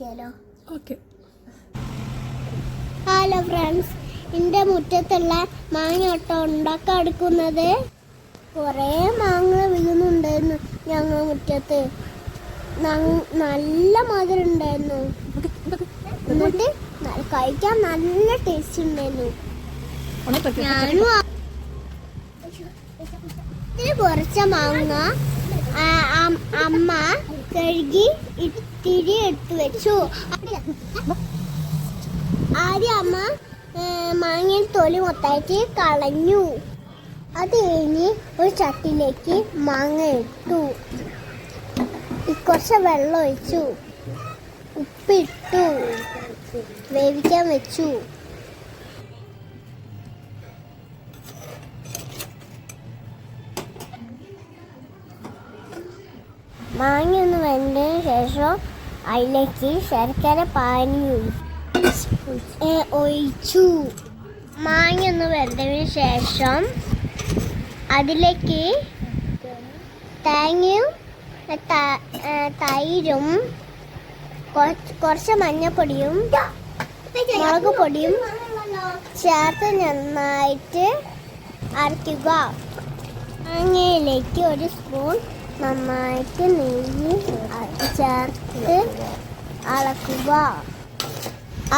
നോക്കിയാലോ? Okay. Hello friends, എൻ്റെ മുറ്റത്തുള്ള മാങ്ങ ഒട്ട ഉണ്ടാക്കാൻ എടുക്കുന്നത്. കുറേ മാങ്ങ വീഴുന്നുണ്ടായിരുന്നു ഞങ്ങൾ മുറ്റത്ത്. നല്ല മധുരം ഉണ്ടായിരുന്നു. എന്നിട്ട് കഴിക്കാൻ നല്ല ടേസ്റ്റ് ഉണ്ടായിരുന്നു. ഞാനും ഇതിന് കുറച്ച മാങ്ങ അമ്മ കഴുകി ഇത്തിരി എടുത്തു വെച്ചു. ആദ്യം അമ്മ മാങ്ങയിൽ തൊലി മൊത്തമായിട്ട് കളഞ്ഞു. അത് കഴിഞ്ഞ് ഒരു ചട്ടിയിലേക്ക് മാങ്ങ ഇട്ടു. കുറച്ച് വെള്ളം ഒഴിച്ചു, ഉപ്പിട്ടു, വേവിക്കാൻ വെച്ചു. മാങ്ങ ഒന്ന് വെന്തതിന് ശേഷം അതിലേക്ക് ശർക്കര പാനി ഒഴിച്ചു. മാങ്ങ ഒന്ന് വെന്തതിന് ശേഷം അതിലേക്ക് തേങ്ങയും തൈരും കുറച്ച് മഞ്ഞപ്പൊടിയും മുളക് പൊടിയും ചേർത്ത് നന്നായിട്ട് അരയ്ക്കുക. മാങ്ങയിലേക്ക് ഒരു സ്പൂൺ നന്നായിട്ട് നെയ്യ് ചേർത്ത് അളക്കുക.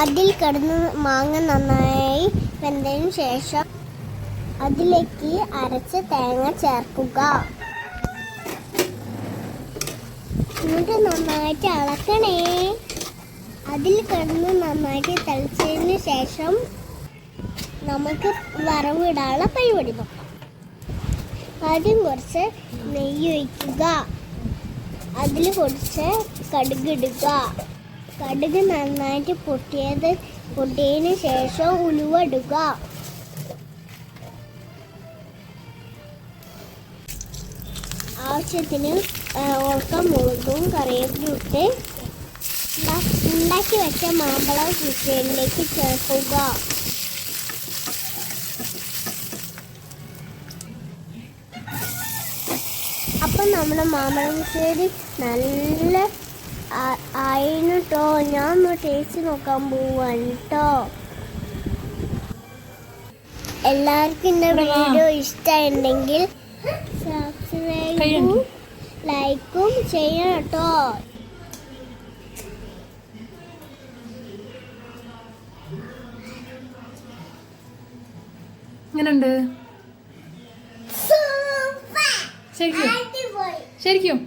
അതിൽ കിടന്ന് മാങ്ങ നന്നായി വെന്തതിന് ശേഷം അതിലേക്ക് അരച്ച തേങ്ങ ചേർക്കുക. എന്നിട്ട് നന്നായിട്ട് ഇളക്കണേ. അതിൽ കിടന്ന് നന്നായിട്ട് തിളച്ചതിന് ശേഷം നമുക്ക് വറവിടാനുള്ള പരിപാടി നോക്കാം. ആദ്യം കുറച്ച് നെയ്യ് ഒഴിക്കുക. അതിൽ കുറച്ച് കടുക് ഇടുക. കടുക് നന്നായിട്ട് പൊട്ടിയതിന് ശേഷം ഉലുവ ഇടുക. ആവശ്യത്തിന് ഉണക്കമുളകും കറിവേപ്പിലും ഇട്ട് ഉണ്ടാക്കി വെച്ച മാമ്പഴം കിച്ചണിലേക്ക് ചേർക്കുക. അപ്പം നമ്മുടെ മാമ്പഴം കിച്ചടി നല്ല ആയിരുന്നു കേട്ടോ. ഞാൻ ഒന്ന് ടേസ്റ്റ് നോക്കാൻ പോവാണ് കേട്ടോ. എല്ലാവർക്കും എൻ്റെ വീഡിയോ ഇഷ്ടമായിട്ടുണ്ടെങ്കിൽ സബ്സ്ക്രൈബും ലൈക്കും ചെയ്യണം കേട്ടോ. എങ്ങനെയുണ്ട്? ശരിക്കും?